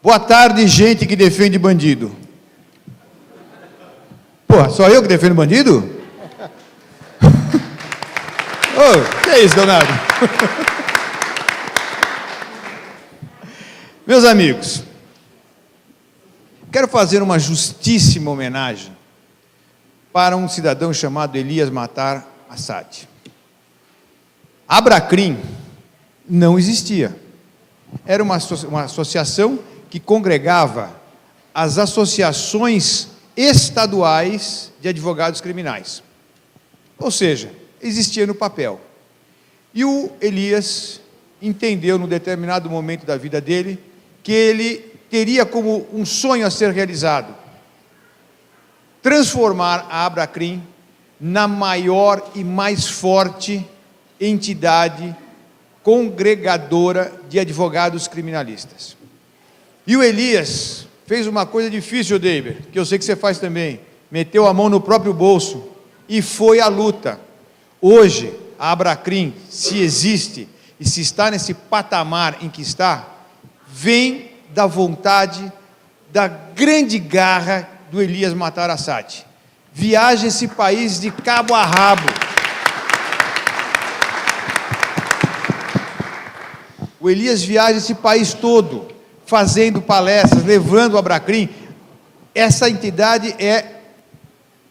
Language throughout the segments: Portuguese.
Boa tarde, gente que defende bandido. Pô, só eu que defendo bandido? Ô, que é isso, Leonardo? Meus amigos, quero fazer uma justíssima homenagem para um cidadão chamado Elias Matar Assad. Abracrim não existia. Era uma associação que congregava as associações estaduais de advogados criminais. Ou seja, existia no papel. E o Elias entendeu, num determinado momento da vida dele, que ele teria como um sonho a ser realizado transformar a Abracrim na maior e mais forte entidade congregadora de advogados criminalistas. E o Elias fez uma coisa difícil, David, que eu sei que você faz também, meteu a mão no próprio bolso e foi à luta. Hoje, a Abracrim, se existe e se está nesse patamar em que está, vem da vontade, da grande garra do Elias Matar Assad. Viaja esse país de cabo a rabo. O Elias viaja esse país todo, fazendo palestras, levando o Abracrim. Essa entidade é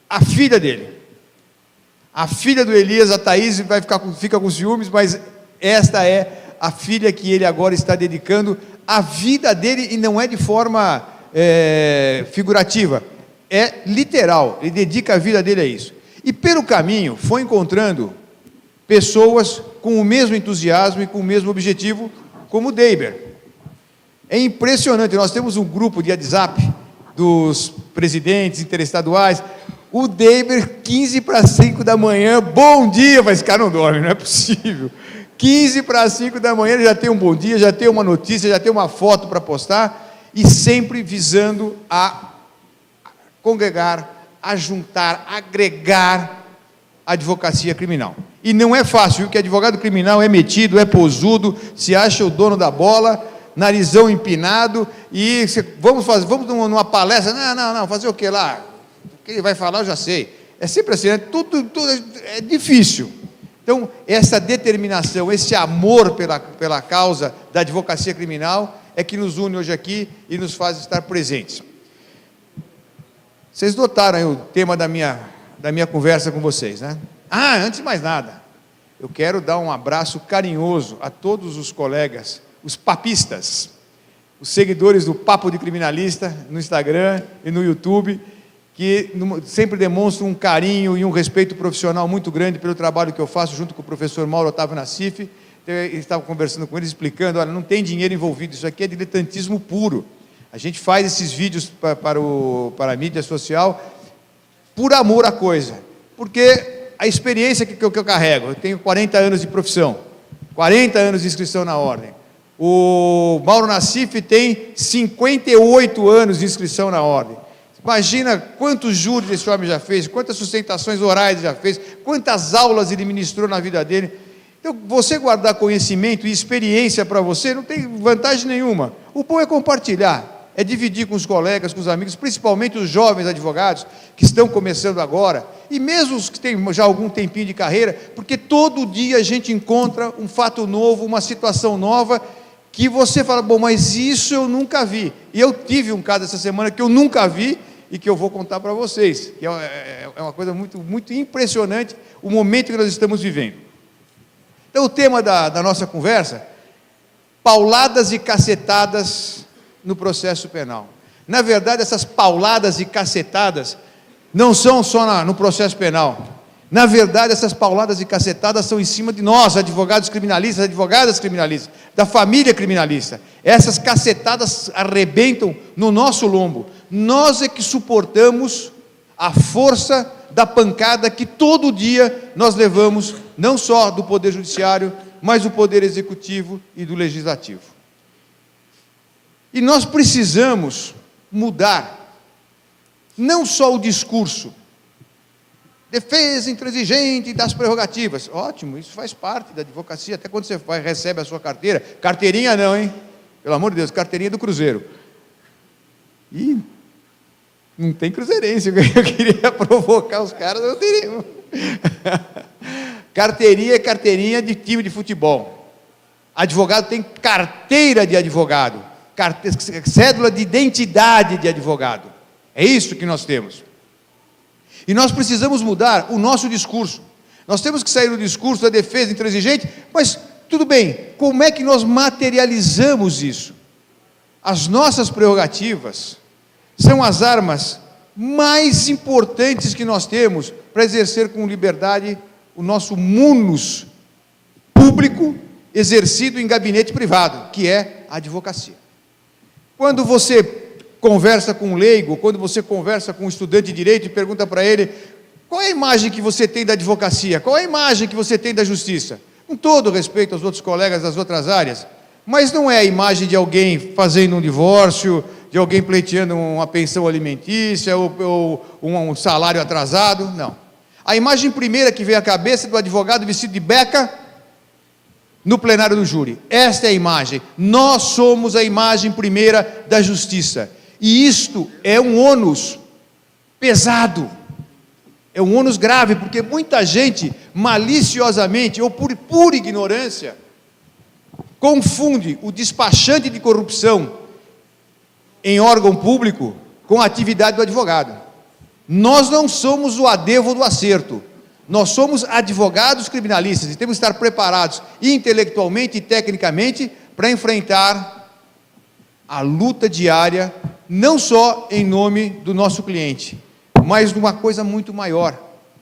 a filha dele. A filha do Elias, a Thaís, fica com ciúmes, mas esta é a filha que ele agora está dedicando a vida dele, e não é de forma figurativa, é literal, ele dedica a vida dele a isso. E pelo caminho foi encontrando pessoas com o mesmo entusiasmo e com o mesmo objetivo, como o Deiber. É impressionante, nós temos um grupo de WhatsApp dos presidentes interestaduais, o Deiber, 15 para 5 da manhã, bom dia, mas esse cara não dorme, não é possível. 15 para 5 da manhã, ele já tem um bom dia, já tem uma notícia, já tem uma foto para postar, e sempre visando a congregar, a juntar, a agregar a advocacia criminal. E não é fácil, viu? Que advogado criminal é metido, é posudo, se acha o dono da bola, narizão empinado, e vamos numa palestra, não, fazer o que lá? O que ele vai falar eu já sei. É sempre assim, né? Tudo é difícil. Então, essa determinação, esse amor pela causa da advocacia criminal é que nos une hoje aqui e nos faz estar presentes. Vocês notaram aí o tema da minha conversa com vocês, né? Antes de mais nada, eu quero dar um abraço carinhoso a todos os colegas, os papistas, os seguidores do Papo de Criminalista no Instagram e no YouTube, que sempre demonstram um carinho e um respeito profissional muito grande pelo trabalho que eu faço junto com o professor Mauro Otávio Nassif. Eu estava conversando com eles, explicando, olha, não tem dinheiro envolvido, isso aqui é diletantismo puro. A gente faz esses vídeos para a mídia social por amor à coisa, porque a experiência que eu carrego, eu tenho 40 anos de profissão, 40 anos de inscrição na ordem, o Mauro Nassif tem 58 anos de inscrição na ordem. Imagina quantos júris esse homem já fez, quantas sustentações orais já fez, quantas aulas ele ministrou na vida dele. Então, você guardar conhecimento e experiência para você não tem vantagem nenhuma. O bom é compartilhar, é dividir com os colegas, com os amigos, principalmente os jovens advogados que estão começando agora, e mesmo os que têm já algum tempinho de carreira, porque todo dia a gente encontra um fato novo, uma situação nova, que você fala, bom, mas isso eu nunca vi. E eu tive um caso essa semana que eu nunca vi, e que eu vou contar para vocês, que é uma coisa muito, muito impressionante, o momento que nós estamos vivendo. Então, o tema da nossa conversa, pauladas e cacetadas no processo penal. Na verdade, essas pauladas e cacetadas não são só no processo penal. Na verdade, essas pauladas e cacetadas são em cima de nós, advogados criminalistas, advogadas criminalistas, da família criminalista. Essas cacetadas arrebentam no nosso lombo. Nós é que suportamos a força da pancada que todo dia nós levamos, não só do Poder Judiciário, mas do Poder Executivo e do Legislativo. E nós precisamos mudar, não só o discurso, defesa intransigente das prerrogativas, ótimo, isso faz parte da advocacia, até quando você recebe a sua carteira, carteirinha não, hein? Pelo amor de Deus, carteirinha do Cruzeiro. E não tem cruzeirense, eu queria provocar os caras, não teria. Carteirinha é carteirinha de time de futebol. Advogado tem carteira de advogado, cédula de identidade de advogado. É isso que nós temos. E nós precisamos mudar o nosso discurso. Nós temos que sair do discurso da defesa intransigente, mas tudo bem, como é que nós materializamos isso? As nossas prerrogativas são as armas mais importantes que nós temos para exercer com liberdade o nosso munus público exercido em gabinete privado, que é a advocacia. Quando você conversa com um leigo, quando você conversa com um estudante de direito e pergunta para ele: qual é a imagem que você tem da advocacia? Qual é a imagem que você tem da justiça? Com todo respeito aos outros colegas das outras áreas, mas não é a imagem de alguém fazendo um divórcio, de alguém pleiteando uma pensão alimentícia ou um salário atrasado, não. A imagem primeira que vem à cabeça é do advogado vestido de beca no plenário do júri. Esta é a imagem. Nós somos a imagem primeira da justiça. E isto é um ônus pesado. É um ônus grave, porque muita gente, maliciosamente ou por pura ignorância, confunde o despachante de corrupção em órgão público com a atividade do advogado. Nós não somos o adêvo do acerto. Nós somos advogados criminalistas e temos que estar preparados intelectualmente e tecnicamente para enfrentar a luta diária, não só em nome do nosso cliente, mas de uma coisa muito maior,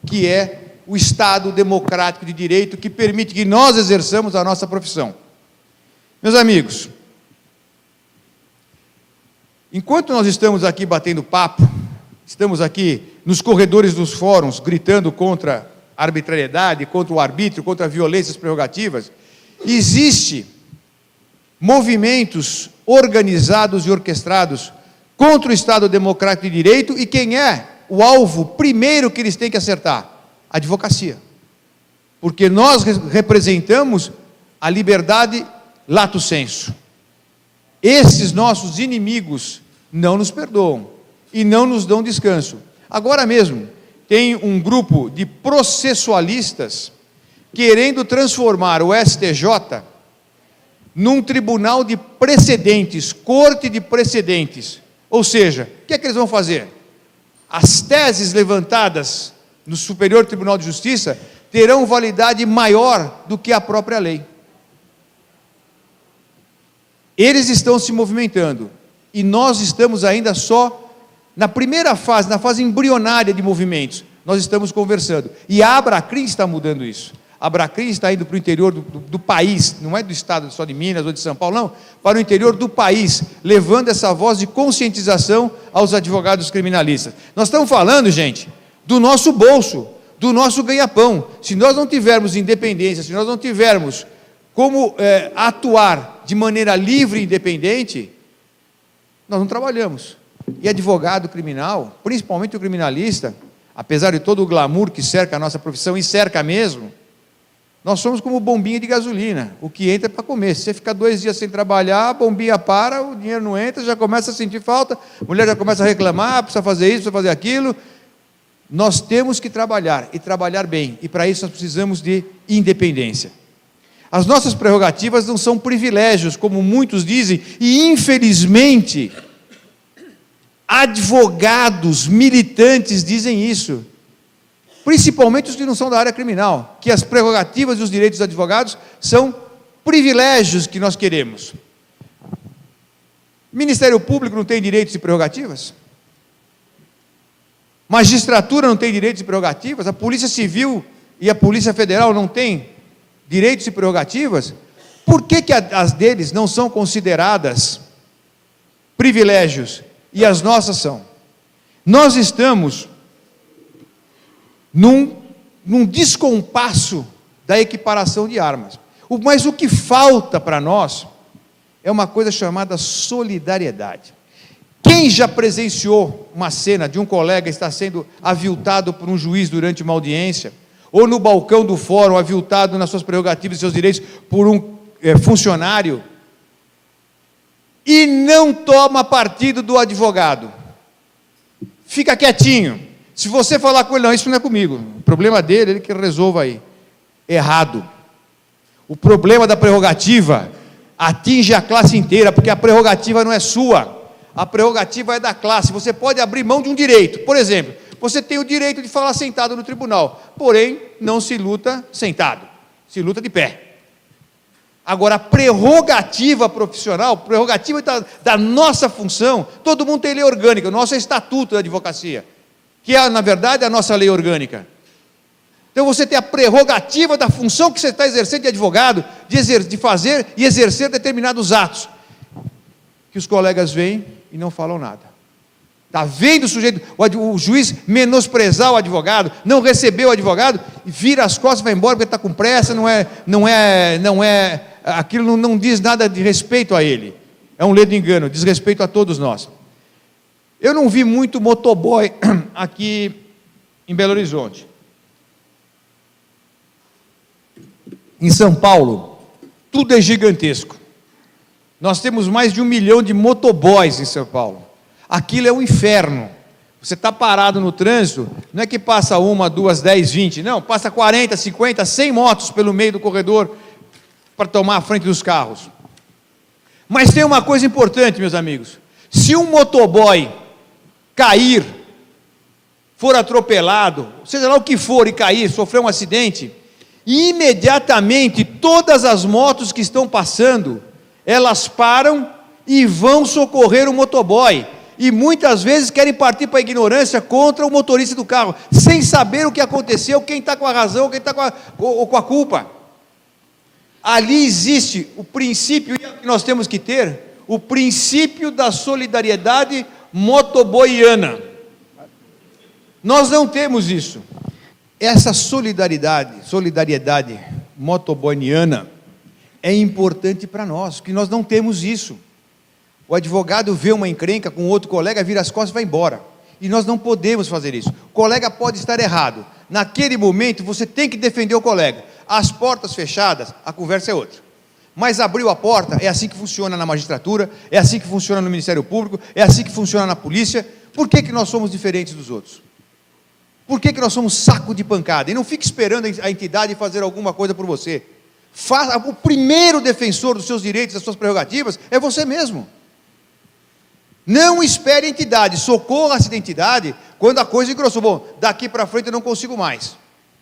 que é o Estado democrático de direito que permite que nós exerçamos a nossa profissão. Meus amigos, enquanto nós estamos aqui batendo papo, estamos aqui nos corredores dos fóruns gritando contra a arbitrariedade, contra o arbítrio, contra a violência às prerrogativas, existem movimentos organizados e orquestrados contra o Estado democrático de direito, e quem é o alvo primeiro que eles têm que acertar? A advocacia. Porque nós representamos a liberdade lato sensu. Esses nossos inimigos não nos perdoam e não nos dão descanso. Agora mesmo, tem um grupo de processualistas querendo transformar o STJ num tribunal de precedentes, corte de precedentes. Ou seja, o que é que eles vão fazer? As teses levantadas no Superior Tribunal de Justiça terão validade maior do que a própria lei. Eles estão se movimentando, e nós estamos ainda só na primeira fase, na fase embrionária de movimentos. Nós estamos conversando, e a Abracrim está mudando isso. A Abracrim está indo para o interior do país, não é do estado só de Minas ou de São Paulo, não, para o interior do país, levando essa voz de conscientização aos advogados criminalistas. Nós estamos falando, gente, do nosso bolso, do nosso ganha-pão. Se nós não tivermos independência, se nós não tivermos como atuar de maneira livre e independente, nós não trabalhamos. E advogado criminal, principalmente o criminalista, apesar de todo o glamour que cerca a nossa profissão, e cerca mesmo, nós somos como bombinha de gasolina, o que entra é para comer. Se você ficar 2 dias sem trabalhar, a bombinha para, o dinheiro não entra, já começa a sentir falta, a mulher já começa a reclamar, precisa fazer isso, precisa fazer aquilo. Nós temos que trabalhar, e trabalhar bem, e para isso nós precisamos de independência. As nossas prerrogativas não são privilégios, como muitos dizem, e infelizmente advogados, militantes dizem isso, principalmente os que não são da área criminal, que as prerrogativas e os direitos dos advogados são privilégios que nós queremos. Ministério Público não tem direitos e prerrogativas? Magistratura não tem direitos e prerrogativas? A Polícia Civil e a Polícia Federal não têm direitos e prerrogativas? Por que as deles não são consideradas privilégios e as nossas são? Nós estamos num descompasso da equiparação de armas. Mas o que falta para nós é uma coisa chamada solidariedade. Quem já presenciou uma cena de um colega estar sendo aviltado por um juiz durante uma audiência, ou no balcão do fórum, aviltado nas suas prerrogativas e seus direitos por um funcionário? e não toma partido do advogado. Fica quietinho. Se você falar com ele, não, isso não é comigo. O problema dele, ele que resolva aí. Errado. O problema da prerrogativa atinge a classe inteira, porque a prerrogativa não é sua. A prerrogativa é da classe. Você pode abrir mão de um direito. Por exemplo, você tem o direito de falar sentado no tribunal, porém, não se luta sentado, se luta de pé. Agora, a prerrogativa profissional, prerrogativa da nossa função, todo mundo tem lei orgânica, o nosso é estatuto da advocacia, que é, na verdade, a nossa lei orgânica. Então, você tem a prerrogativa da função que você está exercendo de advogado, de fazer e exercer determinados atos, que os colegas vêm e não falam nada. Está vendo o sujeito, o juiz menosprezar o advogado, não receber o advogado, e vira as costas e vai embora porque está com pressa, aquilo não diz nada de respeito a ele. É um ledo engano, diz respeito a todos nós. Eu não vi muito motoboy aqui em Belo Horizonte. Em São Paulo, tudo é gigantesco. Nós temos mais de 1 milhão de motoboys em São Paulo. Aquilo é um inferno. Você está parado no trânsito, não é que passa 1, 2, 10, 20, não, passa 40, 50, 100 motos pelo meio do corredor para tomar a frente dos carros. Mas tem uma coisa importante, meus amigos: se um motoboy cair, for atropelado, seja lá o que for, e cair, sofrer um acidente, imediatamente todas as motos que estão passando, elas param e vão socorrer o motoboy. E muitas vezes querem partir para a ignorância contra o motorista do carro, sem saber o que aconteceu, quem está com a razão, quem está com a culpa. Ali existe o princípio que nós temos que ter, o princípio da solidariedade motoboiana. Nós não temos isso. Essa solidariedade motoboiana é importante para nós, porque nós não temos isso. O advogado vê uma encrenca com outro colega, vira as costas e vai embora. E nós não podemos fazer isso. O colega pode estar errado. Naquele momento, você tem que defender o colega. As portas fechadas, a conversa é outra. Mas abriu a porta, é assim que funciona na magistratura, é assim que funciona no Ministério Público, é assim que funciona na polícia. Por que nós somos diferentes dos outros? Por que nós somos saco de pancada? E não fique esperando a entidade fazer alguma coisa por você. O primeiro defensor dos seus direitos, das suas prerrogativas, é você mesmo. Não espere a entidade, socorra essa entidade quando a coisa engrossou. Bom, daqui para frente eu não consigo mais.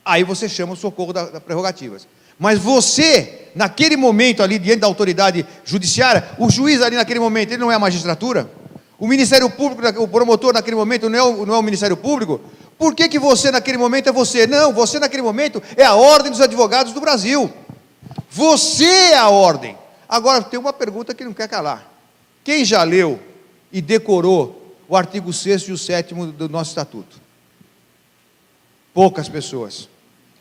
Aí você chama o socorro das prerrogativas. Mas você, naquele momento ali, diante da autoridade judiciária, o juiz ali naquele momento, ele não é a magistratura? O Ministério Público, o promotor naquele momento não é o Ministério Público? Por que você naquele momento é você? Não, você naquele momento é a Ordem dos Advogados do Brasil. Você é a ordem. Agora, tem uma pergunta que não quer calar. Quem já leu e decorou o artigo 6º e o 7º do nosso estatuto? Poucas pessoas.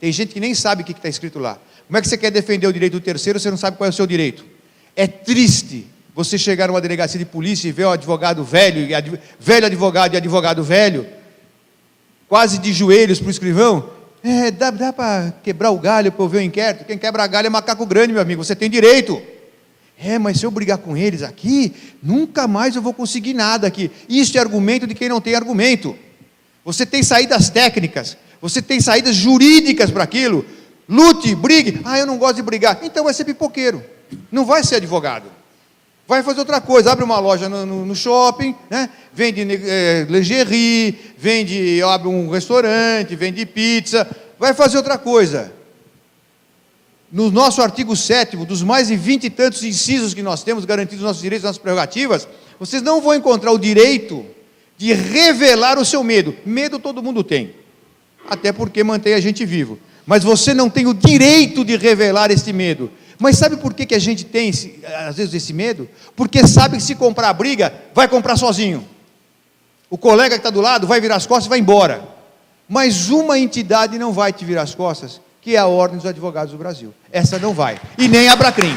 Tem gente que nem sabe o que está escrito lá. Como é que você quer defender o direito do terceiro, você não sabe qual é o seu direito? É triste você chegar numa delegacia de polícia e ver o advogado velho, velho advogado e advogado velho, quase de joelhos para o escrivão. Dá para quebrar o galho para eu ver o inquérito? Quem quebra galho é macaco grande, meu amigo, você tem direito. Mas se eu brigar com eles aqui, nunca mais eu vou conseguir nada aqui. Isso é argumento de quem não tem argumento. Você tem saídas técnicas, você tem saídas jurídicas para aquilo. Lute, brigue. Eu não gosto de brigar. Então vai ser pipoqueiro, não vai ser advogado. Vai fazer outra coisa, abre uma loja no shopping, né? Vende lingerie, abre um restaurante, vende pizza, vai fazer outra coisa. No nosso artigo 7º, dos mais de 20 e tantos incisos que nós temos, garantidos os nossos direitos, nossas prerrogativas, vocês não vão encontrar o direito de revelar o seu medo. Medo todo mundo tem, até porque mantém a gente vivo. Mas você não tem o direito de revelar esse medo. Mas sabe por que a gente tem, às vezes, esse medo? Porque sabe que se comprar a briga, vai comprar sozinho. O colega que está do lado vai virar as costas e vai embora. Mas uma entidade não vai te virar as costas, que é a Ordem dos Advogados do Brasil. Essa não vai. E nem a Abracrim.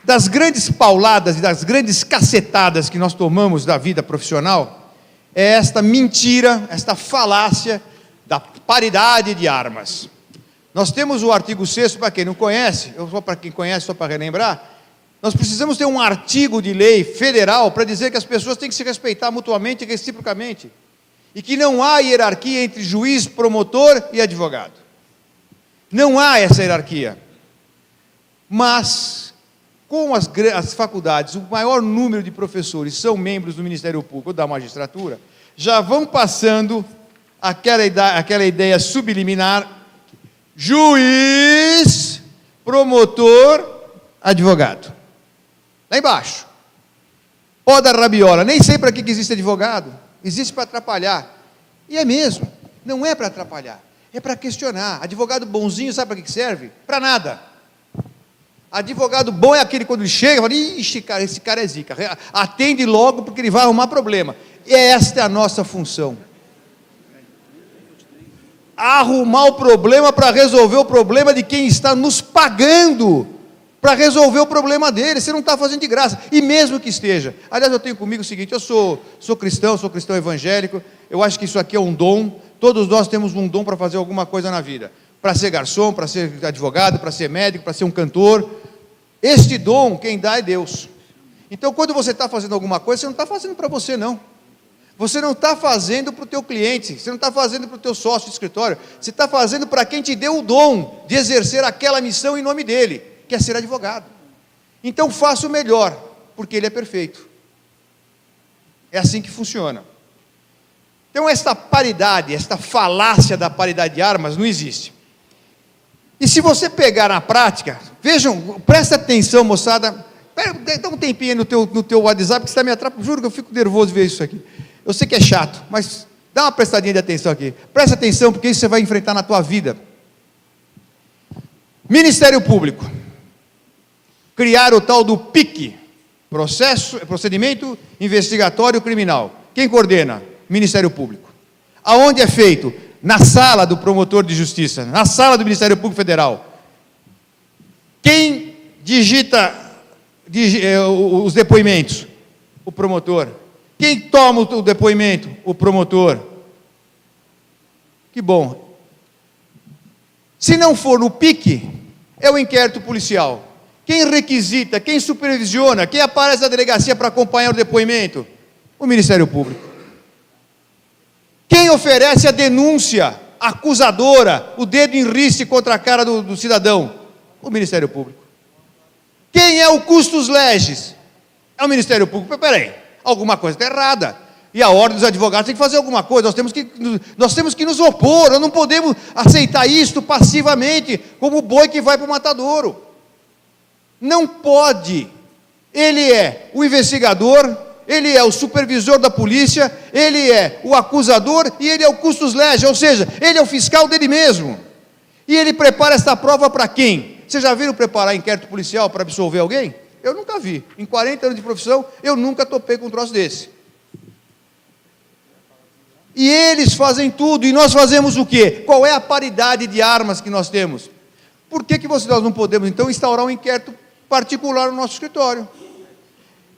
Das grandes pauladas e das grandes cacetadas que nós tomamos da vida profissional, é esta mentira, esta falácia da paridade de armas. Nós temos o artigo 6º, para quem não conhece, para quem conhece, só para relembrar, nós precisamos ter um artigo de lei federal para dizer que as pessoas têm que se respeitar mutuamente e reciprocamente, e que não há hierarquia entre juiz, promotor e advogado. Não há essa hierarquia. Mas, com as faculdades, o maior número de professores são membros do Ministério Público ou da magistratura, já vão passando aquela ideia subliminar: juiz, promotor, advogado. Lá embaixo. Ó da rabiola, nem sei para que existe advogado. Existe para atrapalhar. E é mesmo, não é para atrapalhar, é para questionar. Advogado bonzinho, sabe para que serve? Para nada. Advogado bom é aquele quando ele chega, fala: ixi, cara, esse cara é zica. Atende logo, porque ele vai arrumar problema. E esta é a nossa função. Arrumar o problema para resolver o problema de quem está nos pagando para resolver o problema dele. Você não está fazendo de graça, e mesmo que esteja. Aliás, eu tenho comigo o seguinte: eu sou cristão evangélico, eu acho que isso aqui é um dom. Todos nós temos um dom para fazer alguma coisa na vida, para ser garçom, para ser advogado, para ser médico, para ser um cantor. Este dom, quem dá é Deus. Então, quando você está fazendo alguma coisa, você não está fazendo para você, não. Você não está fazendo para o teu cliente, você não está fazendo para o teu sócio de escritório, você está fazendo para quem te deu o dom de exercer aquela missão em nome dele, que é ser advogado. Então faça o melhor, porque ele é perfeito. É assim que funciona. Então esta paridade, esta falácia da paridade de armas não existe. E se você pegar na prática, vejam, presta atenção, moçada, dá um tempinho no teu WhatsApp, que você está me atrapalhando, juro que eu fico nervoso de ver isso aqui. Eu sei que é chato, mas dá uma prestadinha de atenção aqui. Presta atenção, porque isso você vai enfrentar na tua vida. Ministério Público. Criar o tal do PIC, Procedimento Investigatório Criminal. Quem coordena? Ministério Público. Aonde é feito? Na sala do promotor de justiça, na sala do Ministério Público Federal. Quem digita os depoimentos? O promotor. Quem toma o depoimento? O promotor. Que bom. Se não for no PIC, é o inquérito policial. Quem requisita, quem supervisiona, quem aparece na delegacia para acompanhar o depoimento? O Ministério Público. Quem oferece a denúncia acusadora, o dedo em riste contra a cara do cidadão? O Ministério Público. Quem é o custos legis? É o Ministério Público. Peraí, alguma coisa está errada. E a ordem dos advogados tem que fazer alguma coisa. Nós temos que nos opor. Nós não podemos aceitar isto passivamente, como o boi que vai para o matadouro. Não pode. Ele é o investigador, ele é o supervisor da polícia, ele é o acusador e ele é o custos legis, ou seja, ele é o fiscal dele mesmo. E ele prepara esta prova para quem? Vocês já viram preparar inquérito policial para absolver alguém? Eu nunca vi. Em 40 anos de profissão, eu nunca topei com um troço desse. E eles fazem tudo, e nós fazemos o quê? Qual é a paridade de armas que nós temos? Por que nós não podemos, então, instaurar um inquérito particular no nosso escritório?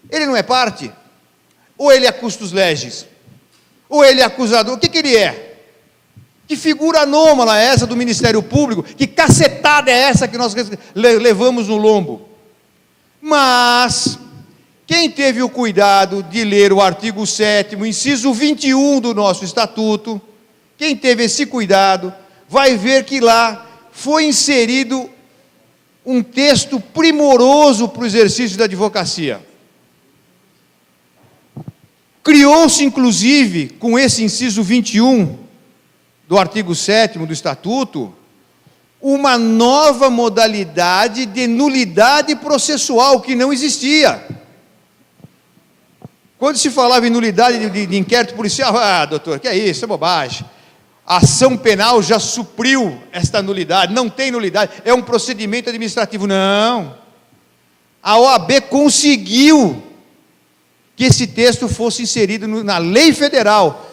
Ele não é parte? Ou ele é custos legis? Ou ele é acusador? O que ele é? Que figura anômala é essa do Ministério Público? Que cacetada é essa que nós levamos no lombo? Mas quem teve o cuidado de ler o artigo 7º, inciso 21 do nosso estatuto, quem teve esse cuidado, vai ver que lá foi inserido um texto primoroso para o exercício da advocacia. Criou-se, inclusive, com esse inciso 21 do artigo 7º do estatuto, uma nova modalidade de nulidade processual que não existia. Quando se falava em nulidade de inquérito policial, doutor, que é isso, é bobagem. A ação penal já supriu esta nulidade, não tem nulidade, é um procedimento administrativo. Não. A OAB conseguiu que esse texto fosse inserido na lei federal.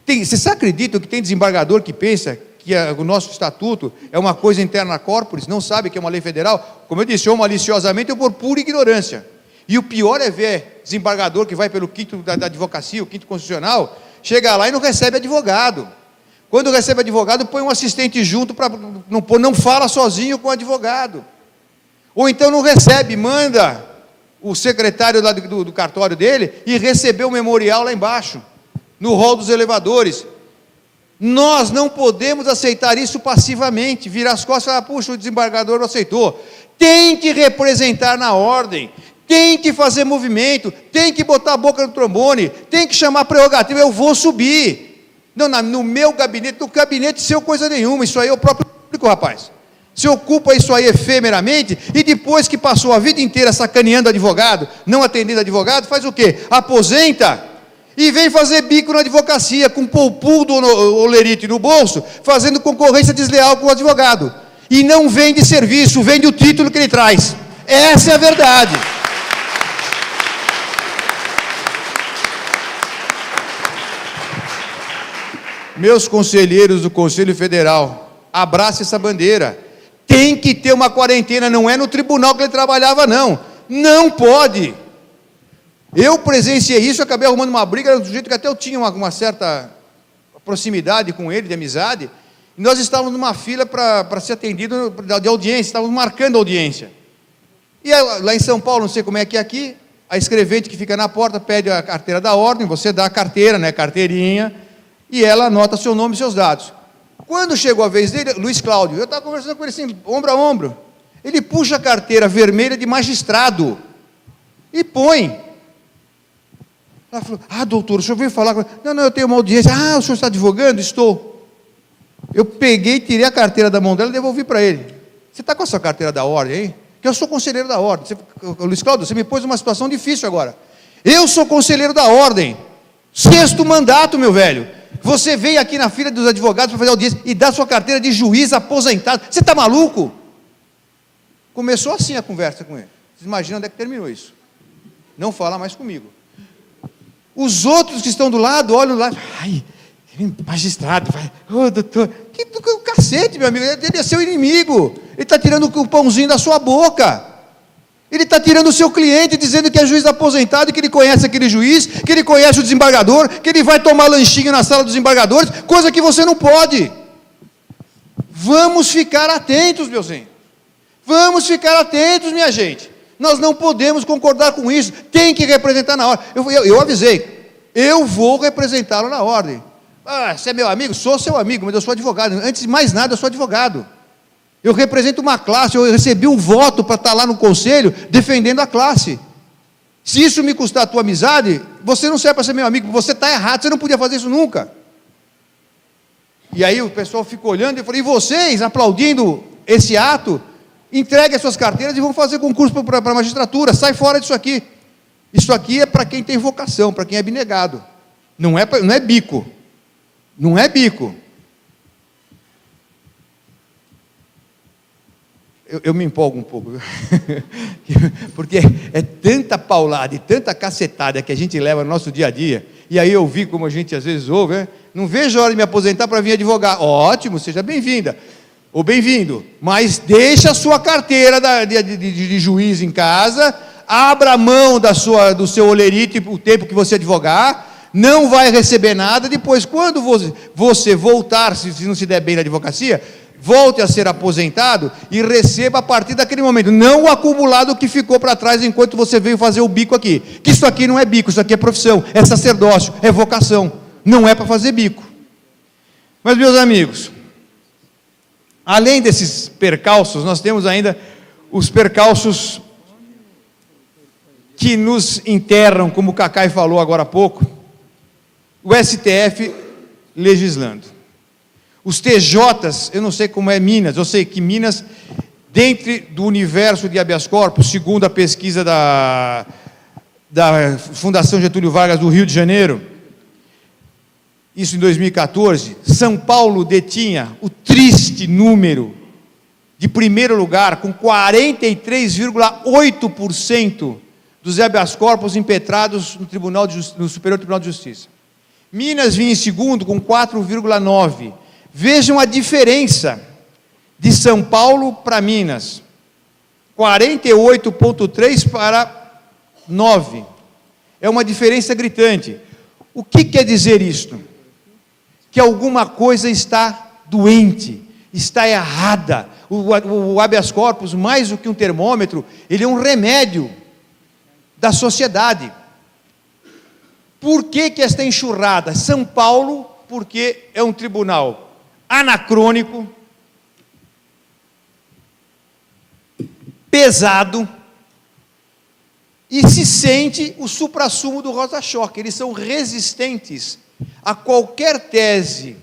Vocês acreditam que tem desembargador que pensa que o nosso estatuto é uma coisa interna corporis, não sabe que é uma lei federal? Como eu disse, ou maliciosamente ou por pura ignorância. E o pior é ver desembargador que vai pelo quinto da advocacia, o quinto constitucional, chega lá e não recebe advogado. Quando recebe advogado, põe um assistente junto, para não fala sozinho com o advogado. Ou então não recebe, manda o secretário lá do cartório dele e receber o memorial lá embaixo, no hall dos elevadores. Nós não podemos aceitar isso passivamente, virar as costas e falar, puxa, o desembargador não aceitou. Tem que representar na ordem, tem que fazer movimento, tem que botar a boca no trombone, tem que chamar a prerrogativa, eu vou subir. Não, no meu gabinete, no gabinete seu coisa nenhuma, isso aí é o próprio público, rapaz. Você ocupa isso aí efemeramente, e depois que passou a vida inteira sacaneando advogado, não atendendo advogado, faz o quê? Aposenta, e vem fazer bico na advocacia, com poupul do olerite no bolso, fazendo concorrência desleal com o advogado. E não vende serviço, vende o título que ele traz. Essa é a verdade. Meus conselheiros do Conselho Federal, abrace essa bandeira. Tem que ter uma quarentena, não é no tribunal que ele trabalhava, não. Não pode. Eu presenciei isso, acabei arrumando uma briga do jeito que até eu tinha uma certa proximidade com ele, de amizade, e nós estávamos numa fila para ser atendido de audiência, estávamos marcando audiência. E lá em São Paulo, não sei como é que é aqui, a escrevente que fica na porta pede a carteira da ordem, você dá a carteira, né, carteirinha, e ela anota seu nome e seus dados. Quando chegou a vez dele, Luiz Cláudio, eu estava conversando com ele assim, ombro a ombro, ele puxa a carteira vermelha de magistrado e põe. Ela falou, doutor, o senhor veio falar com... Não, eu tenho uma audiência. O senhor está advogando? Estou. Eu peguei, tirei a carteira da mão dela e devolvi para ele. Você está com a sua carteira da ordem aí? Que eu sou conselheiro da ordem. Luiz Cláudio, você me pôs numa situação difícil agora. Eu sou conselheiro da ordem. 6º mandato, meu velho. Você veio aqui na fila dos advogados para fazer audiência e dá sua carteira de juiz aposentado. Você está maluco? Começou assim a conversa com ele. Vocês imaginam onde é que terminou isso? Não fala mais comigo. Os outros que estão do lado, olham lá, magistrado, doutor, que cacete, meu amigo, ele é seu inimigo, ele está tirando o pãozinho da sua boca, ele está tirando o seu cliente, dizendo que é juiz aposentado, que ele conhece aquele juiz, que ele conhece o desembargador, que ele vai tomar lanchinho na sala dos desembargadores, coisa que você não pode. Vamos ficar atentos, meu senhor, vamos ficar atentos, minha gente. Nós não podemos concordar com isso, tem que representar na ordem. Eu avisei, eu vou representá-lo na ordem. Você é meu amigo? Sou seu amigo, mas eu sou advogado. Antes de mais nada, eu sou advogado. Eu represento uma classe, eu recebi um voto para estar lá no conselho, defendendo a classe. Se isso me custar a tua amizade, você não serve para ser meu amigo, você está errado, você não podia fazer isso nunca. E aí o pessoal ficou olhando, e eu falei, e vocês, aplaudindo esse ato, entregue as suas carteiras e vão fazer concurso para a magistratura, sai fora disso aqui. Isso aqui é para quem tem vocação, para quem é abnegado. Não é bico. Não é bico. Eu me empolgo um pouco, porque é tanta paulada e tanta cacetada que a gente leva no nosso dia a dia, e aí eu vi como a gente às vezes ouve, né? Não vejo a hora de me aposentar para vir advogar. Ótimo, seja bem-vinda. Ou bem-vindo, mas deixa a sua carteira de juiz em casa, abra a mão do seu olerite o tempo que você advogar, não vai receber nada, depois quando você voltar, se não se der bem na advocacia, volte a ser aposentado e receba a partir daquele momento, não o acumulado que ficou para trás enquanto você veio fazer o bico aqui, que isso aqui não é bico, isso aqui é profissão, é sacerdócio, é vocação, não é para fazer bico. Mas meus amigos, além desses percalços, nós temos ainda os percalços que nos enterram, como o Cacai falou agora há pouco, o STF legislando. Os TJs, eu não sei como é Minas, eu sei que Minas, dentro do universo de habeas corpus, segundo a pesquisa da Fundação Getúlio Vargas do Rio de Janeiro, isso em 2014, São Paulo detinha o triste número de primeiro lugar, com 43,8% dos habeas corpus impetrados no Superior Tribunal de Justiça. Minas vinha em segundo, com 4,9%. Vejam a diferença de São Paulo para Minas, 48,3% para 9%. É uma diferença gritante. O que quer dizer isto? que alguma coisa está doente, está errada. O habeas corpus, mais do que um termômetro, ele é um remédio da sociedade. Por que esta enxurrada? São Paulo, porque é um tribunal anacrônico, pesado, e se sente o suprassumo do Rosa-Choque. Eles são resistentes a qualquer tese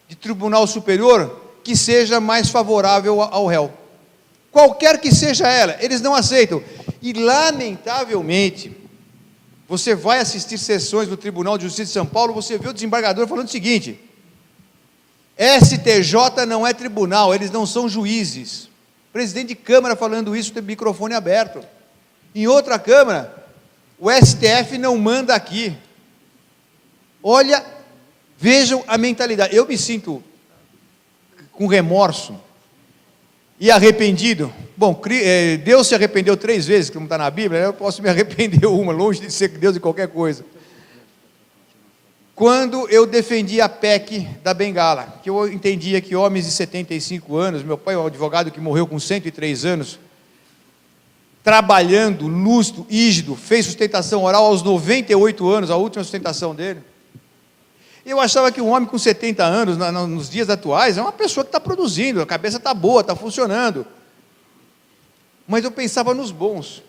de tribunal superior que seja mais favorável ao réu. Qualquer que seja ela, eles não aceitam. E, lamentavelmente, você vai assistir sessões do Tribunal de Justiça de São Paulo, você vê o desembargador falando o seguinte: STJ não é tribunal, eles não são juízes. Presidente de Câmara falando isso, tem microfone aberto. Em outra Câmara, o STF não manda aqui. Olha, vejam a mentalidade. Eu me sinto com remorso e arrependido. Bom, Deus se arrependeu 3 vezes, que não está na Bíblia, eu posso me arrepender uma, longe de ser Deus de qualquer coisa. Quando eu defendi a PEC da Bengala, que eu entendia que homens de 75 anos, meu pai é um advogado que morreu com 103 anos, trabalhando, lúcido, rígido, fez sustentação oral aos 98 anos, a última sustentação dele. Eu achava que um homem com 70 anos, nos dias atuais, é uma pessoa que está produzindo, a cabeça está boa, está funcionando. Mas eu pensava nos bons.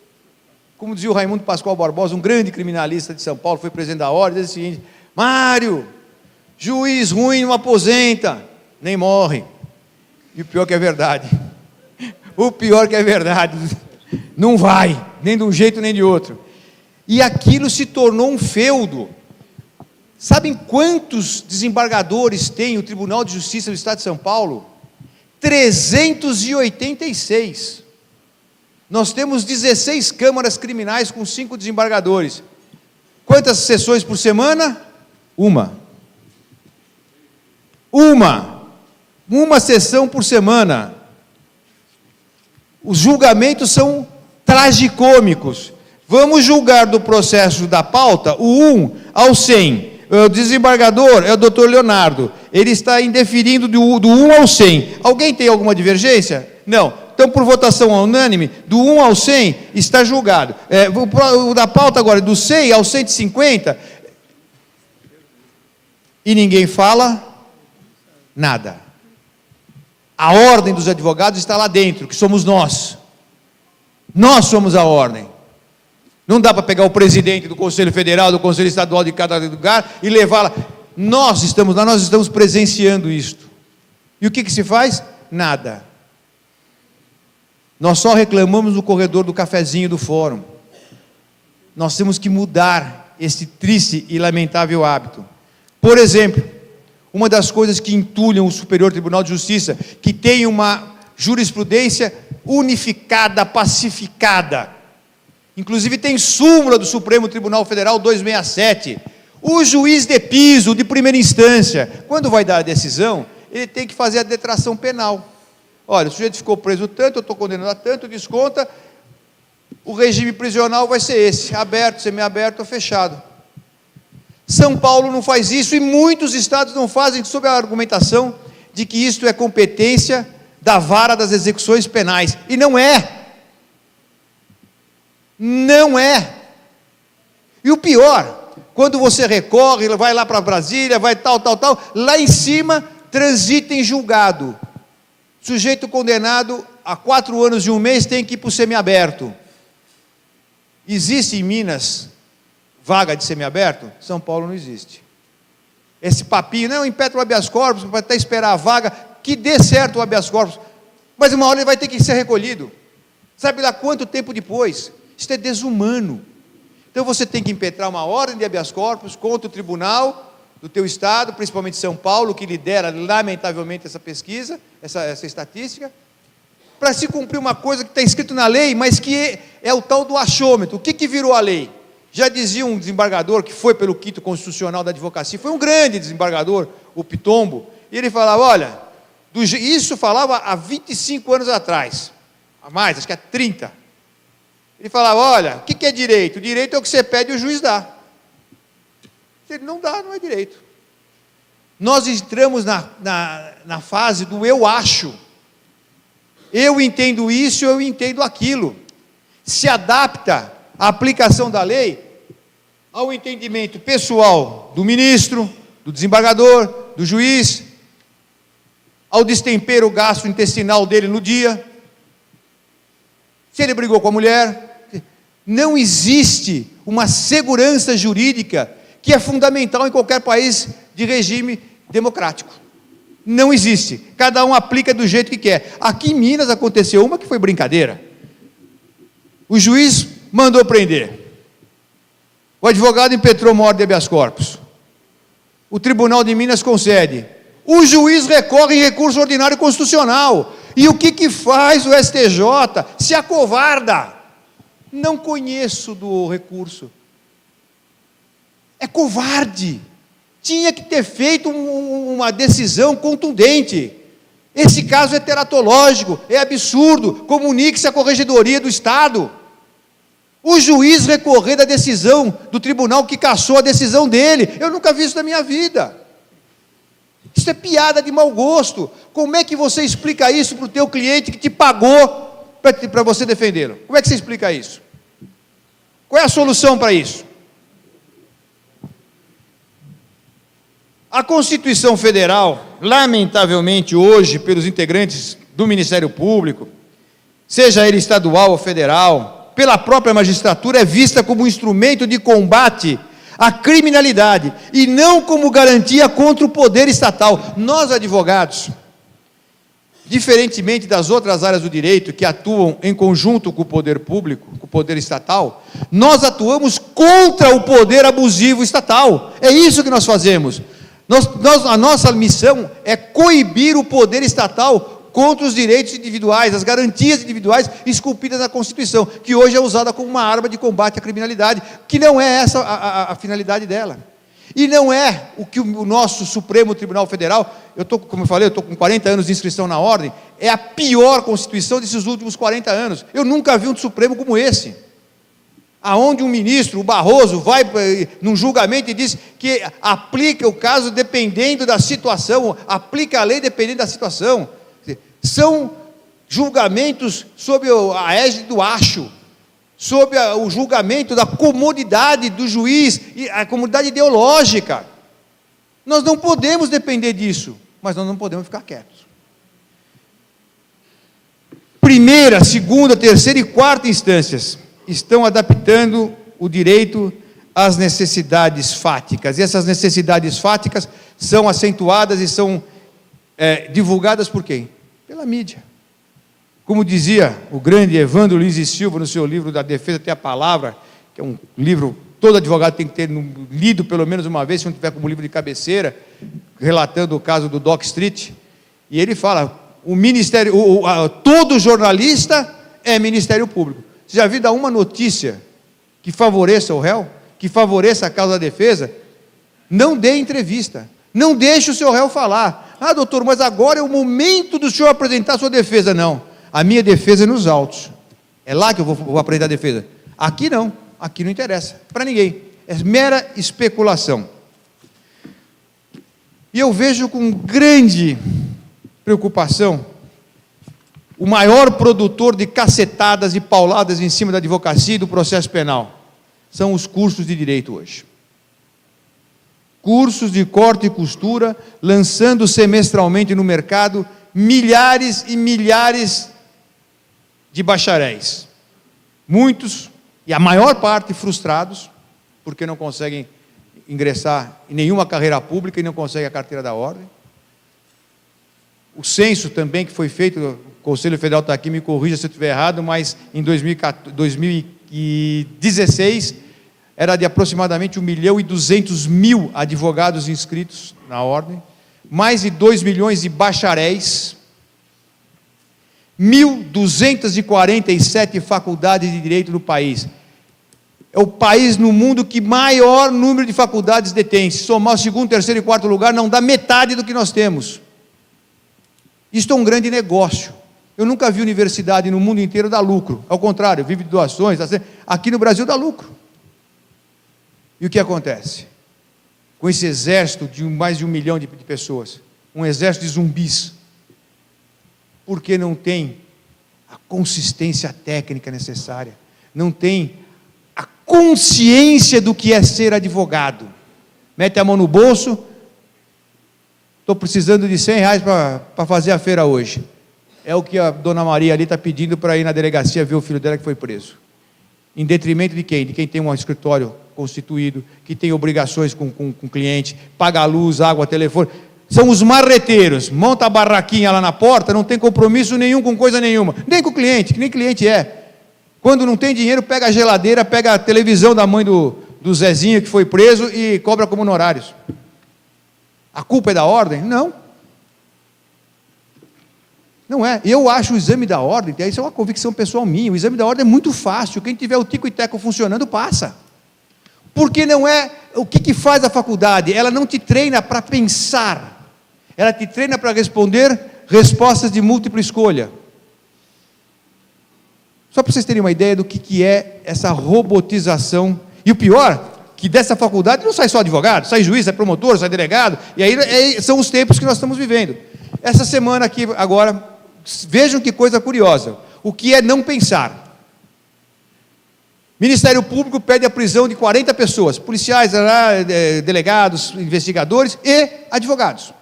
Como dizia o Raimundo Pascoal Barbosa, um grande criminalista de São Paulo, foi presidente da ordem, dizia o seguinte: Mário, juiz ruim não aposenta, nem morre. E o pior que é verdade. O pior que é verdade. Não vai, nem de um jeito nem de outro. E aquilo se tornou um feudo. Sabem quantos desembargadores tem o Tribunal de Justiça do Estado de São Paulo? 386. Nós temos 16 câmaras criminais com 5 desembargadores. Quantas sessões por semana? Uma sessão por semana. Os julgamentos são tragicômicos. Vamos julgar do processo da pauta o 1 ao 100. O desembargador é o doutor Leonardo. Ele está indeferindo do 1 ao 100. Alguém tem alguma divergência? Não. Então, por votação unânime, do 1 ao 100 está julgado. O da pauta agora, do 100 ao 150, e ninguém fala nada. A ordem dos advogados está lá dentro, que somos nós. Nós somos a ordem. Não dá para pegar o presidente do Conselho Federal, do Conselho Estadual de cada lugar e levar lá. Nós estamos lá, nós estamos presenciando isto. E o que se faz? Nada. Nós só reclamamos no corredor do cafezinho do fórum. Nós temos que mudar esse triste e lamentável hábito. Por exemplo, uma das coisas que entulham o Superior Tribunal de Justiça, que tem uma jurisprudência unificada, pacificada, inclusive tem súmula do Supremo Tribunal Federal 267, o juiz de piso, de primeira instância, quando vai dar a decisão, ele tem que fazer a detração penal. Olha, o sujeito ficou preso tanto, eu estou condenando a tanto, desconta, o regime prisional vai ser esse, aberto, semiaberto ou fechado. São Paulo não faz isso e muitos estados não fazem, sob a argumentação de que isto é competência da vara das execuções penais. E não é. Não é. E o pior, quando você recorre, vai lá para Brasília, vai tal, lá em cima transita em julgado. Sujeito condenado a 4 anos e 1 mês tem que ir para o semiaberto. Existe em Minas vaga de semiaberto? São Paulo não existe. Esse papinho, não, impetra o habeas corpus, para até esperar a vaga, que dê certo o habeas corpus, mas uma hora ele vai ter que ser recolhido. Sabe lá quanto tempo depois? Isso é desumano. Então você tem que impetrar uma ordem de habeas corpus contra o tribunal do teu estado, principalmente São Paulo, que lidera lamentavelmente essa pesquisa, essa estatística, para se cumprir uma coisa que está escrito na lei, mas que é o tal do achômetro. O que virou a lei? Já dizia um desembargador que foi pelo quinto constitucional da advocacia, foi um grande desembargador, o Pitombo, e ele falava, olha, isso falava há 25 anos atrás, a mais, acho que há 30. Ele falava, olha, o que é direito? Direito é o que você pede e o juiz dá. Se ele não dá, não é direito. Nós entramos na fase do eu acho. Eu entendo isso, eu entendo aquilo. Se adapta a aplicação da lei ao entendimento pessoal do ministro, do desembargador, do juiz, ao destempero gastrointestinal dele no dia. Se ele brigou com a mulher, não existe uma segurança jurídica que é fundamental em qualquer país de regime democrático. Não existe. Cada um aplica do jeito que quer. Aqui em Minas aconteceu uma que foi brincadeira. O juiz mandou prender. O advogado impetrou uma ordem de habeas corpus. O Tribunal de Minas concede. O juiz recorre em recurso ordinário constitucional. E o que faz o STJ? Se acovarda. Não conheço do recurso. É covarde. Tinha que ter feito uma decisão contundente. Esse caso é teratológico, é absurdo. Comunique-se à Corregedoria do Estado. O juiz recorrer da decisão do tribunal que cassou a decisão dele. Eu nunca vi isso na minha vida. Isso é piada de mau gosto. Como é que você explica isso para o teu cliente que te pagou para você defendê-lo? Como é que você explica isso? Qual é a solução para isso? A Constituição Federal, lamentavelmente hoje, pelos integrantes do Ministério Público, seja ele estadual ou federal, pela própria magistratura, é vista como um instrumento de combate à criminalidade, e não como garantia contra o poder estatal. Nós, advogados, diferentemente das outras áreas do direito, que atuam em conjunto com o poder público, com o poder estatal, nós atuamos contra o poder abusivo estatal. É isso que nós fazemos. A nossa missão é coibir o poder estatal contra os direitos individuais, as garantias individuais esculpidas na Constituição, que hoje é usada como uma arma de combate à criminalidade, que não é essa a finalidade dela. E não é o que o nosso Supremo Tribunal Federal, como eu falei, eu estou com 40 anos de inscrição na ordem, é a pior Constituição desses últimos 40 anos. Eu nunca vi um Supremo como esse, aonde um ministro, o Barroso, vai num julgamento e diz que aplica o caso dependendo da situação, aplica a lei dependendo da situação. São julgamentos sob a égide do acho, sob o julgamento da comodidade do juiz, e a comodidade ideológica. Nós não podemos depender disso, mas nós não podemos ficar quietos. Primeira, segunda, terceira e quarta instâncias estão adaptando o direito às necessidades fáticas, e essas necessidades fáticas são acentuadas e são divulgadas por quem? Pela mídia. Como dizia o grande Evandro Luiz e Silva no seu livro Da Defesa Até a Palavra, que é um livro, todo advogado tem que ter lido pelo menos uma vez, se não tiver como livro de cabeceira, relatando o caso do Dock Street, e ele fala, todo jornalista é Ministério Público. Você já viu dar uma notícia que favoreça o réu, que favoreça a causa da defesa? Não dê entrevista, não deixe o seu réu falar. Ah, doutor, mas agora é o momento do senhor apresentar a sua defesa. Não, a minha defesa é nos autos. É lá que eu vou apresentar a defesa. Aqui não, aqui não interessa para ninguém. É mera especulação. E eu vejo com grande preocupação o maior produtor de cacetadas e pauladas em cima da advocacia e do processo penal. São os cursos de direito hoje. Cursos de corte e costura, lançando semestralmente no mercado milhares e milhares de bacharéis. Muitos, e a maior parte, frustrados, porque não conseguem ingressar em nenhuma carreira pública e não conseguem a carteira da ordem. O censo também que foi feito, o Conselho Federal está aqui, me corrija se eu estiver errado, mas em 2016, era de aproximadamente 1.200.000 advogados inscritos na ordem, mais de 2 milhões de bacharéis, 1.247 faculdades de direito no país. É o país no mundo que maior número de faculdades detém. Se somar o segundo, terceiro e quarto lugar, não dá metade do que nós temos. Isto é um grande negócio. Eu nunca vi universidade no mundo inteiro dar lucro. Ao contrário, vive de doações. Aqui no Brasil dá lucro. E o que acontece? com esse exército de mais de 1 milhão de pessoas, um exército de zumbis, porque não tem a consistência técnica necessária, não tem a consciência do que é ser advogado. Mete a mão no bolso, estou precisando de R$100 para fazer a feira hoje. É o que a dona Maria ali está pedindo para ir na delegacia ver o filho dela que foi preso. Em detrimento de quem? De quem tem um escritório constituído, que tem obrigações com o cliente, paga a luz, água, telefone. São os marreteiros, monta a barraquinha lá na porta, não tem compromisso nenhum com coisa nenhuma, nem com o cliente, que nem cliente é. Quando não tem dinheiro, pega a geladeira, pega a televisão da mãe do Zezinho que foi preso e cobra como honorários. A culpa é da ordem? Não. Não é. Eu acho o exame da ordem, isso é uma convicção pessoal minha, o exame da ordem é muito fácil, quem tiver o tico e teco funcionando, passa. Porque não é, o que faz a faculdade? Ela não te treina para pensar, ela te treina para responder respostas de múltipla escolha. Só para vocês terem uma ideia do que é essa robotização, e o pior, que dessa faculdade não sai só advogado, sai juiz, sai promotor, sai delegado, e aí são os tempos que nós estamos vivendo. Essa semana aqui, agora, vejam que coisa curiosa, o que é não pensar. Ministério Público pede a prisão de 40 pessoas, policiais, delegados, investigadores e advogados.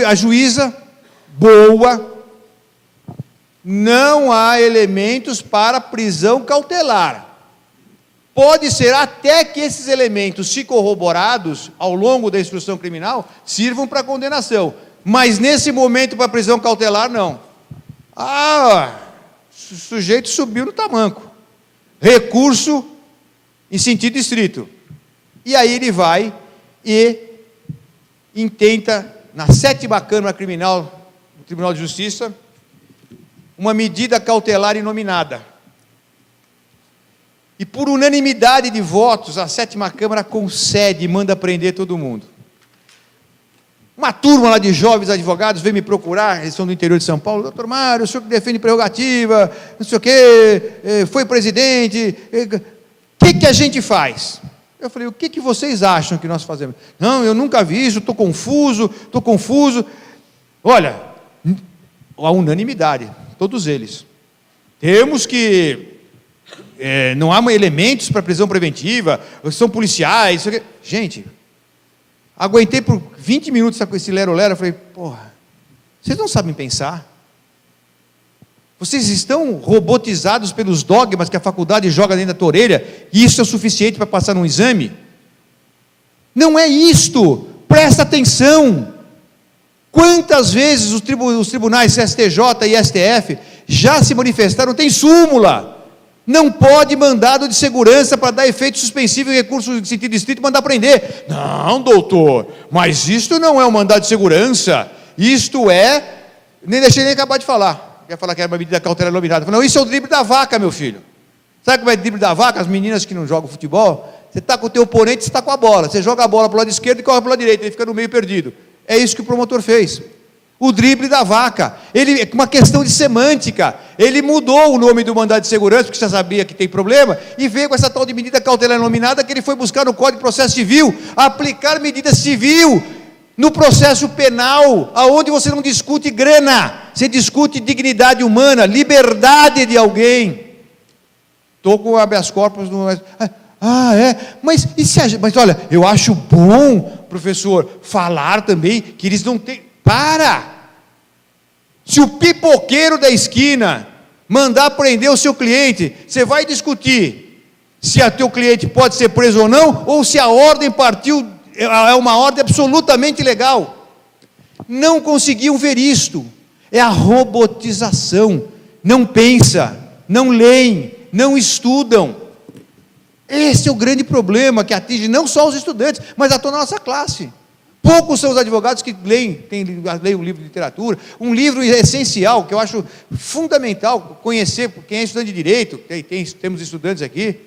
A juíza, boa, não há elementos para prisão cautelar. Pode ser até que esses elementos, se corroborados ao longo da instrução criminal, sirvam para condenação. Mas nesse momento para prisão cautelar, não. O sujeito subiu no tamanco. Recurso em sentido estrito. E aí ele vai e intenta, na 7ª Câmara Criminal, do Tribunal de Justiça, uma medida cautelar inominada. E por unanimidade de votos, a 7ª Câmara concede e manda prender todo mundo. Uma turma lá de jovens advogados veio me procurar, eles são do interior de São Paulo, doutor Mário, o senhor que defende prerrogativa, não sei o quê, foi presidente, o que a gente faz? Eu falei, o que vocês acham que nós fazemos? Não, eu nunca vi isso, estou confuso. Olha, a unanimidade, todos eles. Temos que, não há elementos para prisão preventiva, são policiais, isso aqui. Gente, aguentei por 20 minutos com esse lero-lero, eu falei, porra, vocês não sabem pensar? Vocês estão robotizados pelos dogmas que a faculdade joga dentro da tua orelha, e isso é o suficiente para passar num exame? Não é isto, presta atenção. Quantas vezes os tribunais STJ e STF já se manifestaram, tem súmula, não pode mandado de segurança para dar efeito suspensivo em recurso de sentido estrito e mandar prender. Não, doutor, mas isto não é um mandado de segurança, isto é, nem deixei nem acabar de falar, quer falar que era uma medida cautelar inominada. Falei, não, isso é o drible da vaca, meu filho. Sabe como é o drible da vaca? As meninas que não jogam futebol, você está com o teu oponente, você está com a bola, você joga a bola para o lado esquerdo e corre para o lado direito, ele fica no meio perdido. É isso que o promotor fez. O drible da vaca, ele é uma questão de semântica, ele mudou o nome do mandado de segurança, porque já sabia que tem problema, e veio com essa tal de medida cautelar inominada, que ele foi buscar no Código de Processo Civil, aplicar medida civil no processo penal, aonde você não discute grana, você discute dignidade humana, liberdade de alguém. Estou com o habeas corpus no... Mas olha, eu acho bom, professor, falar também que eles não têm... Se o pipoqueiro da esquina mandar prender o seu cliente, você vai discutir se a teu cliente pode ser preso ou não, ou se a ordem partiu, é uma ordem absolutamente legal. Não conseguiam ver isto. É a robotização. Não pensa, não leem, não estudam. Esse é o grande problema que atinge não só os estudantes, mas a toda a nossa classe. Poucos são os advogados que leem um livro de literatura, um livro essencial, que eu acho fundamental conhecer, quem é estudante de direito, temos estudantes aqui,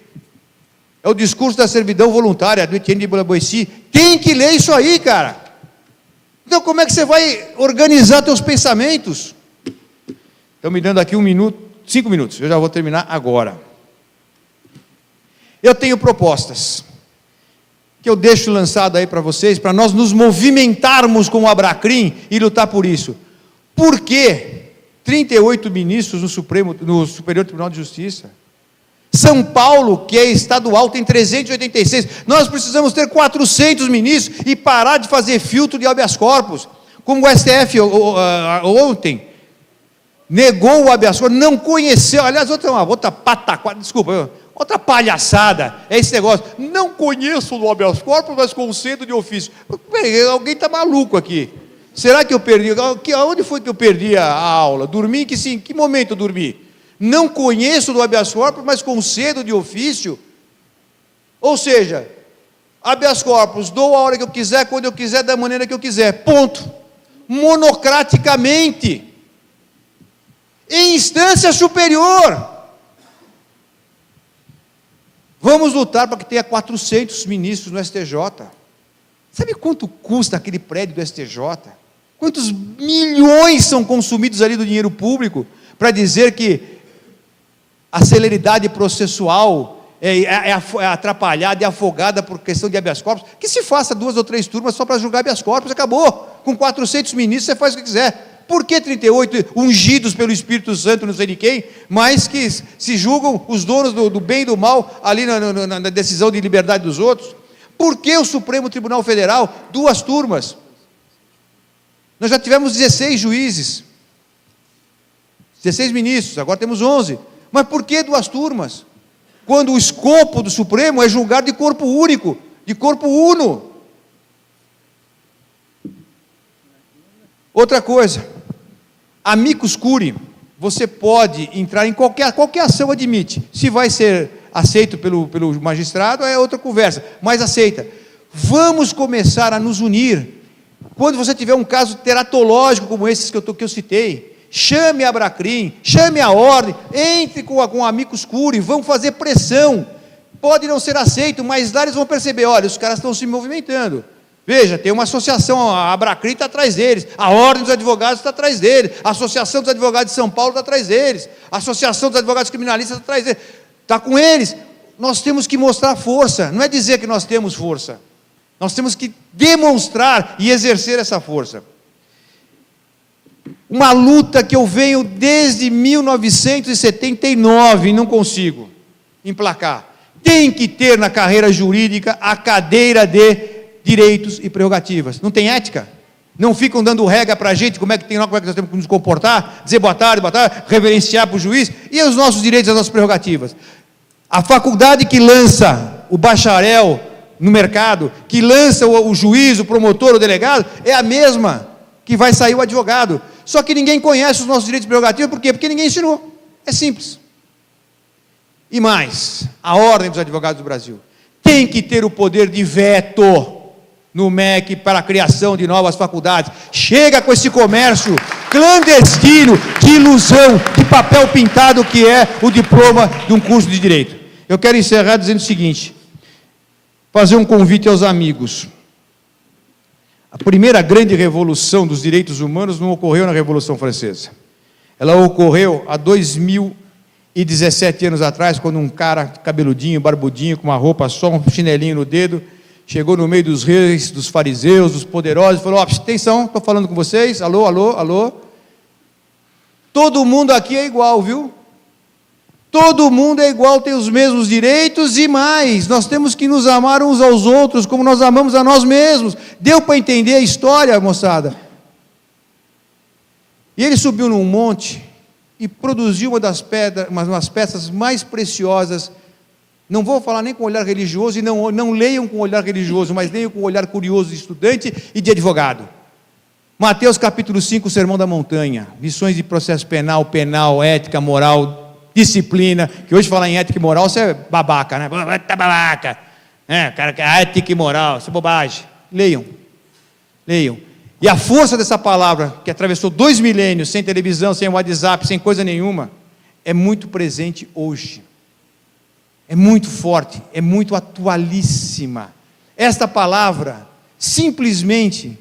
é o Discurso da Servidão Voluntária, do Etienne de Boissy. Tem que ler isso aí, cara. Então, como é que você vai organizar teus pensamentos? Estão me dando aqui 5 minutos, eu já vou terminar agora. Eu tenho propostas. que eu deixo lançado aí para vocês, para nós nos movimentarmos com o Abracrim e lutar por isso. Por que 38 ministros no Superior Tribunal de Justiça? São Paulo, que é estadual, tem 386. Nós precisamos ter 400 ministros e parar de fazer filtro de habeas corpus. Como o STF ontem negou o habeas corpus, não conheceu, aliás, outra pataquada, desculpa, outra palhaçada, é esse negócio, não conheço o habeas corpus, mas concedo de ofício. Alguém está maluco aqui. Será que eu perdi? Onde foi que eu perdi a aula? Dormi? Em que momento eu dormi? Não conheço do habeas corpus, mas concedo de ofício. Ou seja, habeas corpus, dou a hora que eu quiser, quando eu quiser, da maneira que eu quiser, ponto. Monocraticamente, em instância superior. Vamos lutar para que tenha 400 ministros no STJ. Sabe quanto custa aquele prédio do STJ? Quantos milhões são consumidos ali do dinheiro público para dizer que a celeridade processual é atrapalhada e afogada por questão de habeas corpus? Que se faça 2 ou 3 turmas só para julgar habeas corpus, acabou. Com 400 ministros você faz o que quiser. Por que 38 ungidos pelo Espírito Santo, não sei de quem, mas que se julgam os donos do bem e do mal ali na decisão de liberdade dos outros? Por que o Supremo Tribunal Federal, 2 turmas? Nós já tivemos 16 juízes, 16 ministros, agora temos 11. Mas por que 2 turmas? Quando o escopo do Supremo é julgar de corpo único, de corpo uno. Outra coisa, amicus curiae, você pode entrar em qualquer ação, admite. Se vai ser aceito pelo magistrado, é outra conversa, mas aceita. Vamos começar a nos unir. Quando você tiver um caso teratológico como esses que eu citei, chame a Abracrim, chame a ordem, entre com o amicus curiae, vão fazer pressão. Pode não ser aceito, mas lá eles vão perceber, olha, os caras estão se movimentando. Veja, tem uma associação, a Abracrim está atrás deles, a Ordem dos Advogados está atrás deles, a Associação dos Advogados de São Paulo está atrás deles, a Associação dos Advogados Criminalistas está atrás deles, está com eles. Nós temos que mostrar força, não é dizer que nós temos força, nós temos que demonstrar e exercer essa força. Uma luta que eu venho desde 1979 e não consigo emplacar. Tem que ter na carreira jurídica a cadeira de direitos e prerrogativas. Não tem ética? Não ficam dando regra para a gente, como é que nós temos que nos comportar, dizer boa tarde, reverenciar para o juiz, e os nossos direitos e as nossas prerrogativas. A faculdade que lança o bacharel no mercado, que lança o juiz, o promotor, o delegado, é a mesma que vai sair o advogado. Só que ninguém conhece os nossos direitos e prerrogativas, por quê? Porque ninguém ensinou. É simples. E mais, a Ordem dos Advogados do Brasil tem que ter o poder de veto no MEC para a criação de novas faculdades. Chega com esse comércio clandestino, de ilusão, de papel pintado que é o diploma de um curso de Direito. Eu quero encerrar dizendo o seguinte, fazer um convite aos amigos. A primeira grande revolução dos direitos humanos não ocorreu na Revolução Francesa. Ela ocorreu há 2017 anos atrás, quando um cara cabeludinho, barbudinho, com uma roupa só, um chinelinho no dedo, chegou no meio dos reis, dos fariseus, dos poderosos, e falou, atenção, estou falando com vocês, alô, alô, alô. Todo mundo aqui é igual, viu? Todo mundo é igual, tem os mesmos direitos e mais, nós temos que nos amar uns aos outros, como nós amamos a nós mesmos. Deu para entender a história, moçada? E ele subiu num monte e produziu umas peças mais preciosas. Não vou falar nem com olhar religioso, e não leiam com olhar religioso, mas leiam com olhar curioso de estudante e de advogado. Mateus capítulo 5, Sermão da Montanha, lições de processo penal, ética, moral, disciplina, que hoje falar em ética e moral, você é babaca, né? Tá babaca, cara, ética e moral, isso é bobagem. Leiam. E a força dessa palavra, que atravessou 2 milênios, sem televisão, sem WhatsApp, sem coisa nenhuma, é muito presente hoje. É muito forte, é muito atualíssima. Esta palavra simplesmente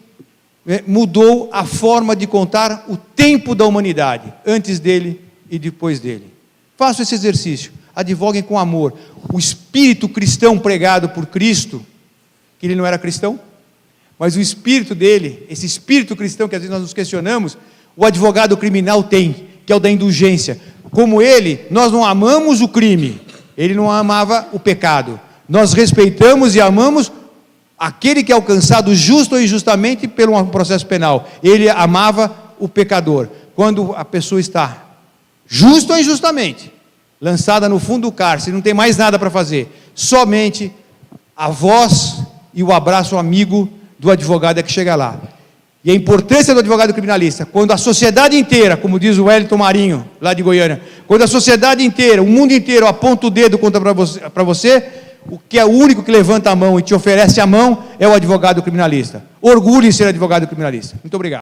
mudou a forma de contar o tempo da humanidade, antes dele e depois dele. Façam esse exercício, advoguem com amor. O espírito cristão pregado por Cristo, que ele não era cristão, mas o espírito dele, esse espírito cristão que às vezes nós nos questionamos, o advogado criminal tem, que é o da indulgência. Como ele, nós não amamos o crime, ele não amava o pecado. Nós respeitamos e amamos aquele que é alcançado justo ou injustamente pelo processo penal. Ele amava o pecador. Quando a pessoa está, justo ou injustamente, lançada no fundo do cárcere, não tem mais nada para fazer, somente a voz e o abraço amigo do advogado é que chega lá. E a importância do advogado criminalista, quando a sociedade inteira, como diz o Wellington Marinho, lá de Goiânia, quando a sociedade inteira, o mundo inteiro aponta o dedo para você, o que é o único que levanta a mão e te oferece a mão é o advogado criminalista. Orgulhe em ser advogado criminalista. Muito obrigado.